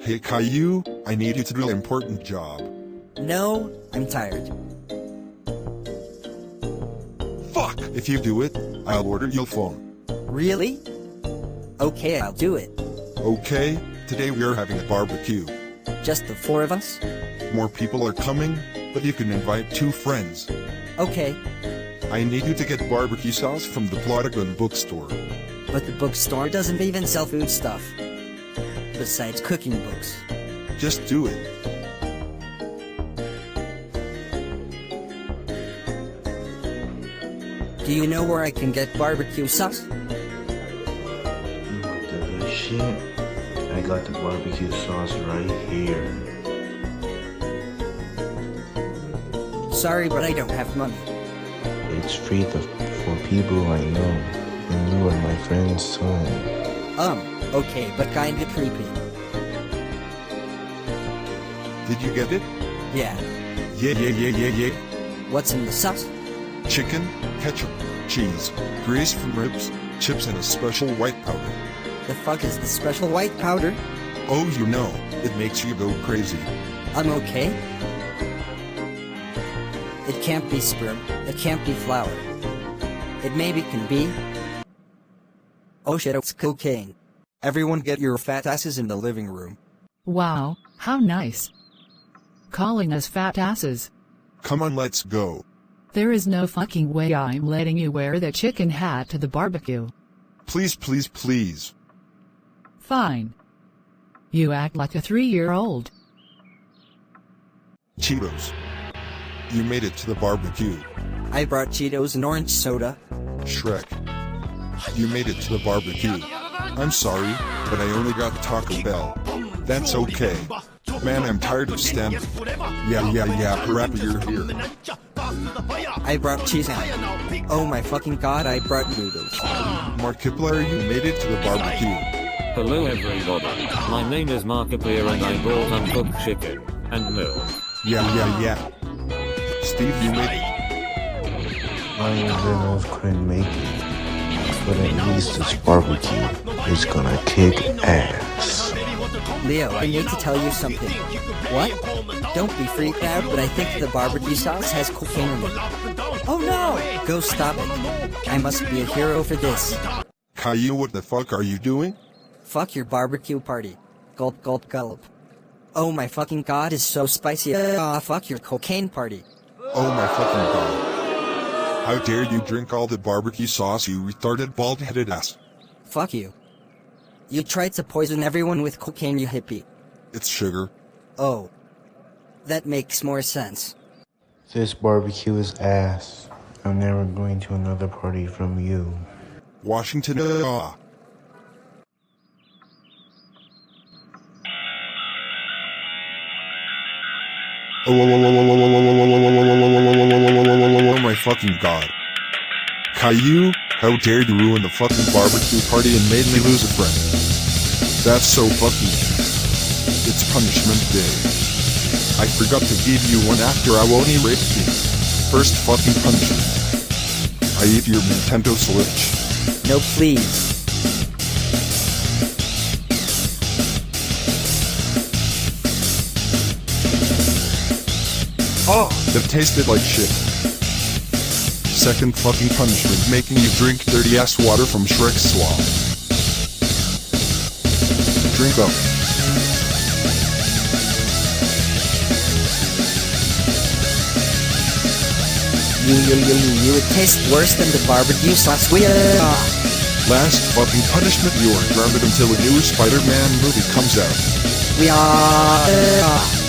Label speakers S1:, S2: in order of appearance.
S1: Hey Caillou, I need you to do an important job.
S2: No, I'm tired.
S1: Fuck! If you do it, I'll order you a phone.
S2: Really? Okay, I'll do it.
S1: Okay, today we are having a barbecue.
S2: Just the four of us?
S1: More people are coming, but you can invite 2 friends.
S2: Okay,
S1: I need you to get barbecue sauce from the Plotagon bookstore.
S2: but the bookstore doesn't even sell food stuff. Besides cooking books.
S1: Just do it.
S2: Do you know where I can get barbecue sauce?
S3: What the good shit? I got the barbecue sauce right here.
S2: Sorry, but I don't have money.
S3: It's free for people I know. And you are my friend's son.
S2: Okay, but kinda creepy.
S1: Did you get it?
S2: Yeah.
S1: Yeah.
S2: What's in the sauce?
S1: Chicken, ketchup, cheese, grease from ribs, chips and a special white powder.
S2: The fuck is the special white powder?
S1: Oh, you know, it makes you go crazy.
S2: I'm okay. It can't be sperm. It can't be flour. It maybe can be. Oh shit, it's cocaine. Everyone get your fat asses in the living room.
S4: Wow, how nice. Calling us fat asses.
S1: Come on, let's go.
S4: There is no fucking way I'm letting you wear the chicken hat to the barbecue.
S1: Please, please, please.
S4: Fine. You act like a 3-year-old.
S1: Cheetos. You made it to the barbecue.
S2: I brought Cheetos and orange soda.
S1: Shrek. You made it to the barbecue. I'm sorry, but I only got Taco Bell. That's okay. Man, I'm tired of standing. Yeah, Parappa, you're here.
S2: I brought cheese ham. Oh my fucking god, I brought noodles.
S1: Markiplier, you made it to the barbecue.
S5: Hello everybody, my name is Markiplier and I brought uncooked chicken and milk.
S1: Yeah. Steve, you made it.
S3: I don't know if couldn't make it. But at least this barbecue is gonna kick ass.
S2: Leo, I need to tell you something. What? Don't be freaked out, but I think the barbecue sauce has cocaine in it. Oh no! Go stop it. I must be a hero for this.
S1: Caillou, what the fuck are you doing?
S2: Fuck your barbecue party. Gulp gulp gulp. Oh my fucking god is so spicy. Fuck your cocaine party.
S1: Oh my fucking god. How dare you drink all the barbecue sauce, you retarded bald-headed ass.
S2: Fuck you. You tried to poison everyone with cocaine, you hippie.
S1: It's sugar.
S2: Oh. That makes more sense.
S3: This barbecue is ass. I'm never going to another party from you.
S1: Washington, Oh my fucking god. Caillou, how dare you ruin the fucking barbecue party and made me lose a friend. That's so fucking... It's punishment day. I forgot to give you one after I only raped you. First fucking punishment. I eat your Nintendo Switch.
S2: No, please.
S1: Oh, that tasted like shit. Second fucking punishment, making you drink dirty ass water from Shrek's swamp. Drink up.
S2: You would taste worse than the barbecue sauce.
S1: Last fucking punishment, you are grounded until a new Spider-Man movie comes out.
S2: We are.